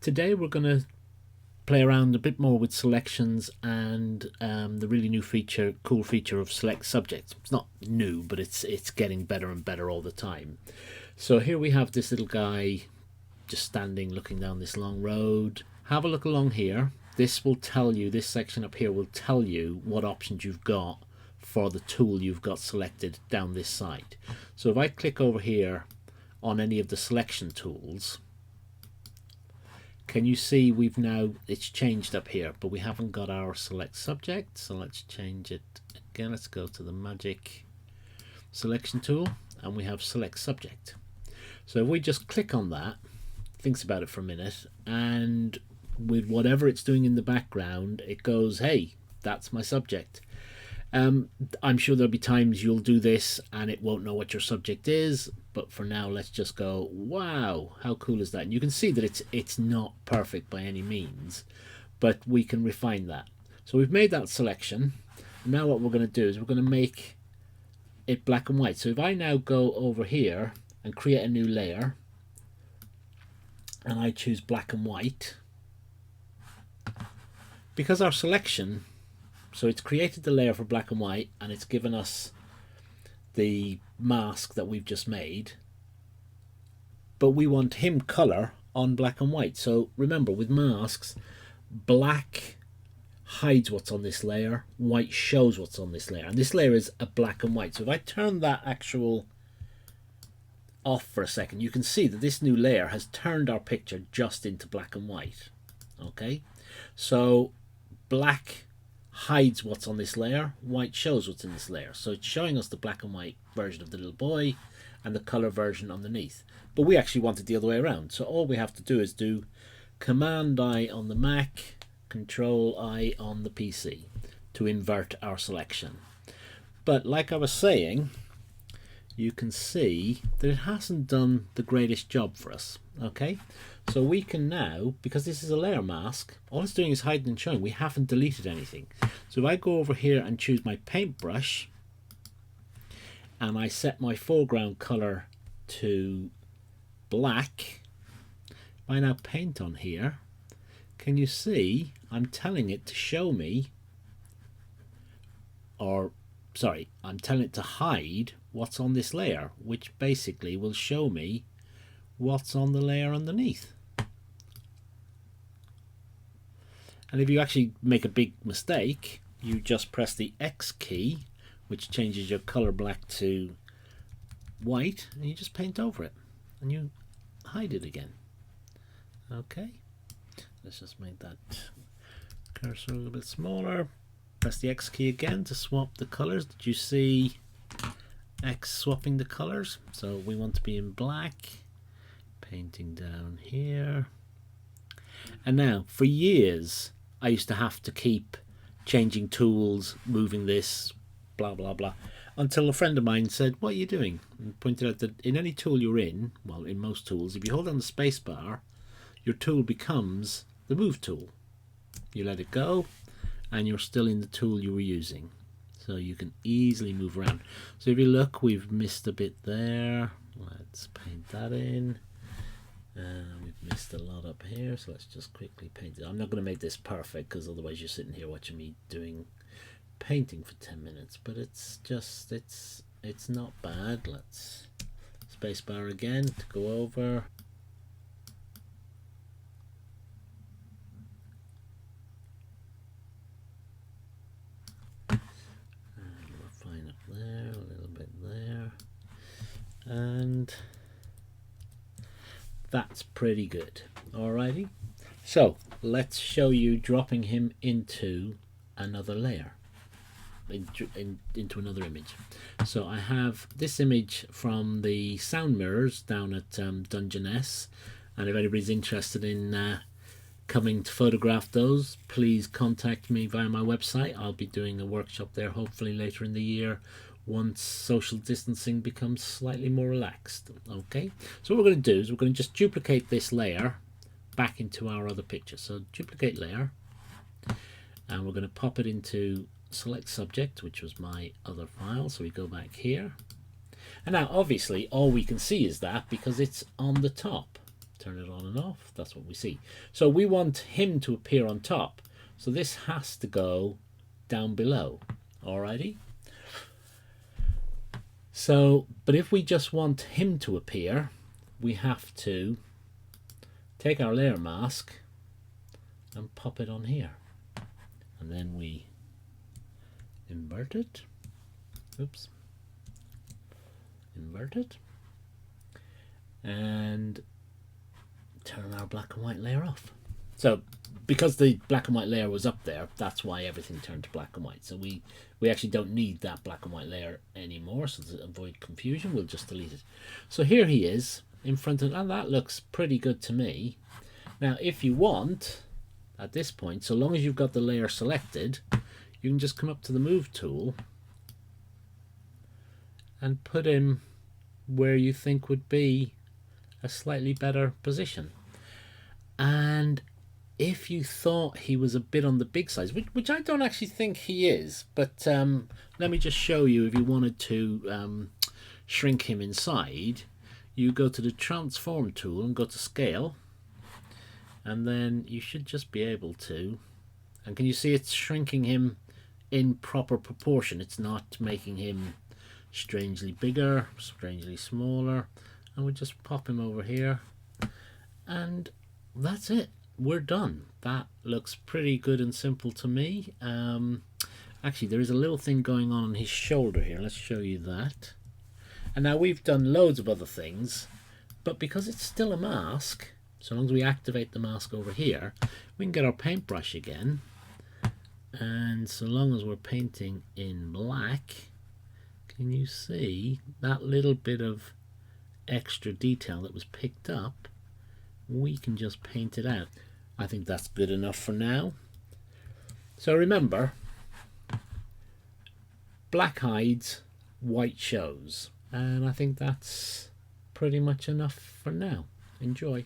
Today we're going to play around a bit more with selections and the really new cool feature of select subject. It's not new, but it's getting better and better all the time. So here we have this little guy just standing looking down this long road. Have a look along here. This will tell you, this section up here will tell you what options you've got for the tool you've got selected down this side. So if I click over here on any of the selection tools, can you see it's changed up here, but we haven't got our select subject. So let's change it again. Let's go to the magic selection tool and we have select subject. So if we just click on that, thinks about it for a minute, and with whatever it's doing in the background, it goes, hey, that's my subject. I'm sure there'll be times you'll do this and it won't know what your subject is, but for now let's just go, wow, how cool is that? And you can see that it's not perfect by any means, but we can refine that. So we've made that selection. Now what we're going to do is we're going to make it black and white. So if I now go over here and create a new layer and I choose black and white, because our selection, so it's created the layer for black and white and it's given us the mask that we've just made, but we want him color on black and white. So remember, with masks, black hides what's on this layer, white shows what's on this layer, and this layer is a black and white. So if I turn that actual off for a second, you can see that this new layer has turned our picture just into black and white. Okay, so black hides what's on this layer, white shows what's in this layer. So it's showing us the black and white version of the little boy and the color version underneath. But we actually want it the other way around. So all we have to do is do Command-I on the Mac, Control-I on the PC to invert our selection. But like I was saying, you can see that it hasn't done the greatest job for us. Okay, so we can now, because this is a layer mask, all it's doing is hiding and showing. We haven't deleted anything. So if I go over here and choose my paintbrush and I set my foreground color to black, if I now paint on here, can you see I'm telling it to show me, or sorry, I'm telling it to hide what's on this layer, which basically will show me what's on the layer underneath. And if you actually make a big mistake, you just press the X key, which changes your color black to white, and you just paint over it and you hide it again. Okay, let's just make that cursor a little bit smaller. Press the X key again to swap the colors. Did you see X swapping the colors? So we want to be in black, painting down here. And now for years I used to have to keep changing tools, moving this, blah blah blah, until a friend of mine said, what are you doing? And pointed out that in any tool you're in, well, in most tools, if you hold down the space bar, your tool becomes the move tool. You let it go and you're still in the tool you were using, so you can easily move around. So if you look, we've missed a bit there. Let's paint that in. We've missed a lot up here, so let's just quickly paint it. I'm not going to make this perfect because otherwise you're sitting here watching me doing painting for 10 minutes, but it's just, it's not bad. Let's spacebar again to go over. And we're fine up there, a little bit there, and that's pretty good. Alrighty, so let's show you dropping him into another layer, into another image. So I have this image from the sound mirrors down at Dungeness, and if anybody's interested in coming to photograph those, please contact me via my website. I'll be doing a workshop there hopefully later in the year, once social distancing becomes slightly more relaxed. Okay, so what we're going to do is we're going to just duplicate this layer back into our other picture. So duplicate layer, and we're going to pop it into select subject, which was my other file. So we go back here, and now obviously all we can see is that because it's on the top. turn it on and off, that's what we see. So we want him to appear on top, so this has to go down below. Alrighty. So, but if we just want him to appear, we have to take our layer mask and pop it on here, and then we invert it. Oops. Invert it and turn our black and white layer off. So because the black and white layer was up there, that's why everything turned to black and white. So we actually don't need that black and white layer anymore, so to avoid confusion we'll just delete it. So here he is in front of, and that looks pretty good to me. Now if you want, at this point, so long as you've got the layer selected, you can just come up to the move tool and put him where you think would be a slightly better position. And if you thought he was a bit on the big size, which I don't actually think he is, but let me just show you, if you wanted to shrink him inside, you go to the transform tool and go to scale, and then you should just be able to, and can you see it's shrinking him in proper proportion? It's not making him strangely bigger, strangely smaller, and we just pop him over here, and that's it. We're done. That looks pretty good and simple to me. Actually, there is a little thing going on his shoulder here. Let's show you that. And now we've done loads of other things, but because it's still a mask, so long as we activate the mask over here, we can get our paintbrush again, and so long as we're painting in black, can you see that little bit of extra detail that was picked up? We can just paint it out. I think that's good enough for now. So remember, black hides, white shows, and I think that's pretty much enough for now. Enjoy.